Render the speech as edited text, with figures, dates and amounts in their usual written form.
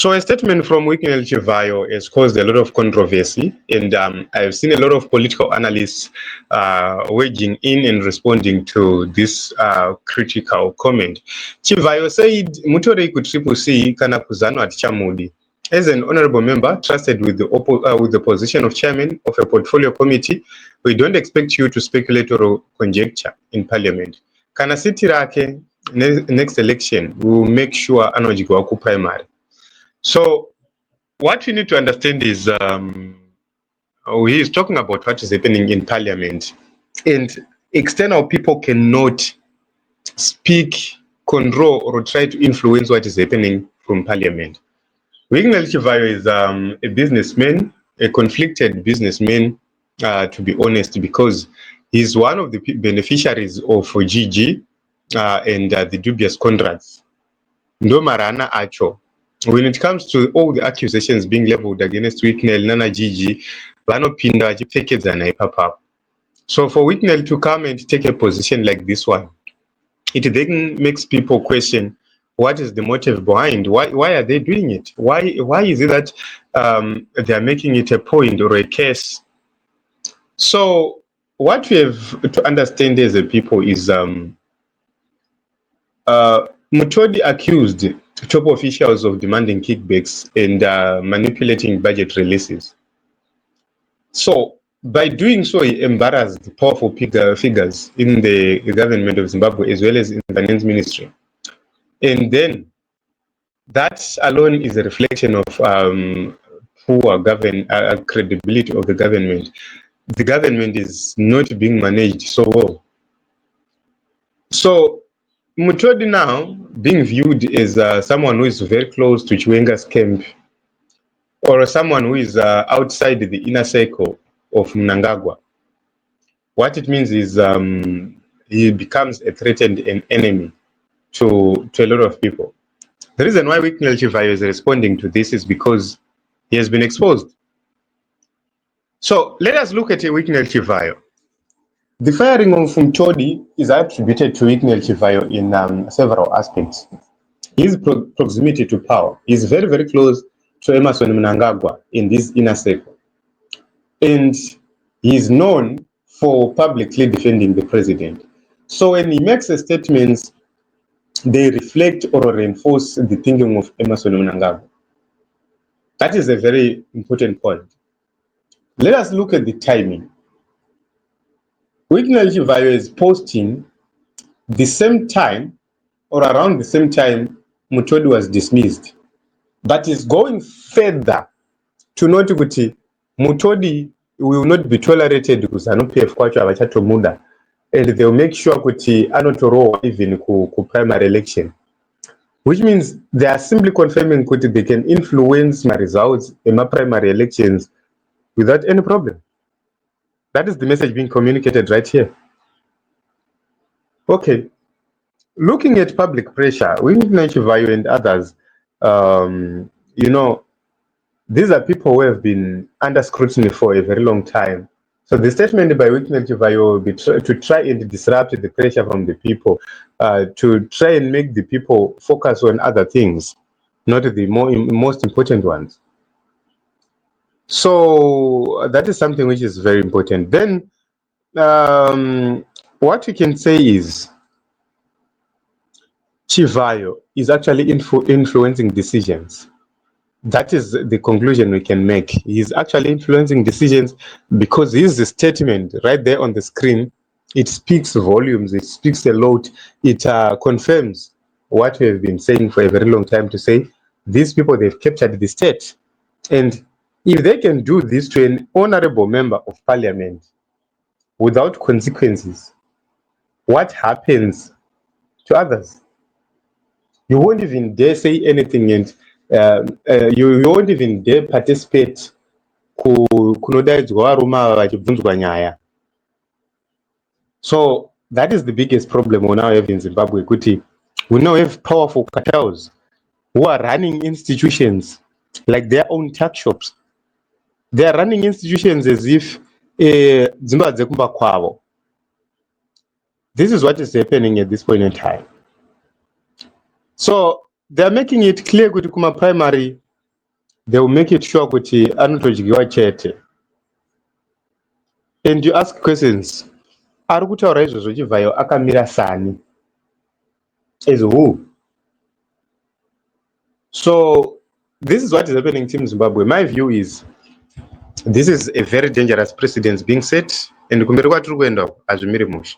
So a statement from Wicknell Chivayo has caused a lot of controversy, and I've seen a lot of political analysts weighing in and responding to this critical comment. Chivayo said, "Mutorei ku Triple C kana kuzano atichamudi." As an honorable member trusted with the position of chairman of a portfolio committee, we don't expect you to speculate or conjecture in parliament. Kana siti rake next election, we will make sure anojigwa ku primary. So what we need to understand is he is talking about what is happening in parliament, and external people cannot speak, control, or try to influence what is happening from parliament. Wicknell Chivayo is a businessman, a conflicted businessman, to be honest, because he's one of the beneficiaries of GG and the dubious contracts. Ndo marana acho. When it comes to all the accusations being leveled against Wicknell, Nana Gigi, vanopinda vachipfekedzana ipapapa. So for Wicknell to come and take a position like this one, it then makes people question what is the motive behind. Why are they doing it? Why is it that they are making it a point or a case? So what we have to understand as a people is Mutodi accused top officials of demanding kickbacks and manipulating budget releases. So by doing so, he embarrassed powerful figures in the government of Zimbabwe as well as in the finance ministry. And then that alone is a reflection of poor credibility of the government. The government is not being managed so well. So Mutodi now being viewed as someone who is very close to Chiwenga's camp, or someone who is outside the inner circle of Mnangagwa. What it means is he becomes a threat and an enemy to a lot of people. The reason why Wicknell Chivayo is responding to this is because he has been exposed. So let us look at Wicknell Chivayo. The firing of Mutodi is attributed to Wicknell Chivayo in several aspects. His proximity to power is very, very close to Emmerson Mnangagwa in this inner circle. And he is known for publicly defending the president. So when he makes a statement, they reflect or reinforce the thinking of Emmerson Mnangagwa. That is a very important point. Let us look at the timing. Wicknell Chivayo is posting the same time or around the same time Mutodi was dismissed, but is going further to note that Mutodi will not be tolerated because PF kwacho avachatomuda, and they will make sure kuti anotorowa even ku primary election, which means they are simply confirming kuti they can influence my results in my primary elections without any problem. That is the message being communicated right here. Okay, looking at public pressure, Wicknell Chivayo and others, you know, these are people who have been under scrutiny for a very long time. So the statement by Wicknell Chivayo will be to try and disrupt the pressure from the people, to try and make the people focus on other things, not the most important ones. So that is something which is very important. Then what we can say is Chivayo is actually influencing decisions. That is the conclusion we can make. He's actually influencing decisions because his statement right there on the screen, it speaks volumes, it speaks a lot, it confirms what we have been saying for a very long time, to say these people, they've captured the state. And if they can do this to an honorable member of parliament without consequences, what happens to others? You won't even dare say anything, and you won't even dare participate kunodaidzwa varuma vachibvunzwa nyaya. So that is the biggest problem we now have in Zimbabwe. We now have powerful cartels who are running institutions like their own tuck shops. They are running institutions as if Zimbabwe dzekumba kwavo. This is what is happening at this point in time. So they are making it clear kuti kuma primary they will make it sure kuti anotodyiwa chete. And you ask questions, ari kutaura izvozvo Chivhayo akamira sani? As who? So this is what is happening in Zimbabwe. My view is this is a very dangerous precedent being set, and kumberi kwatiri kuenda hazvimiri mushe.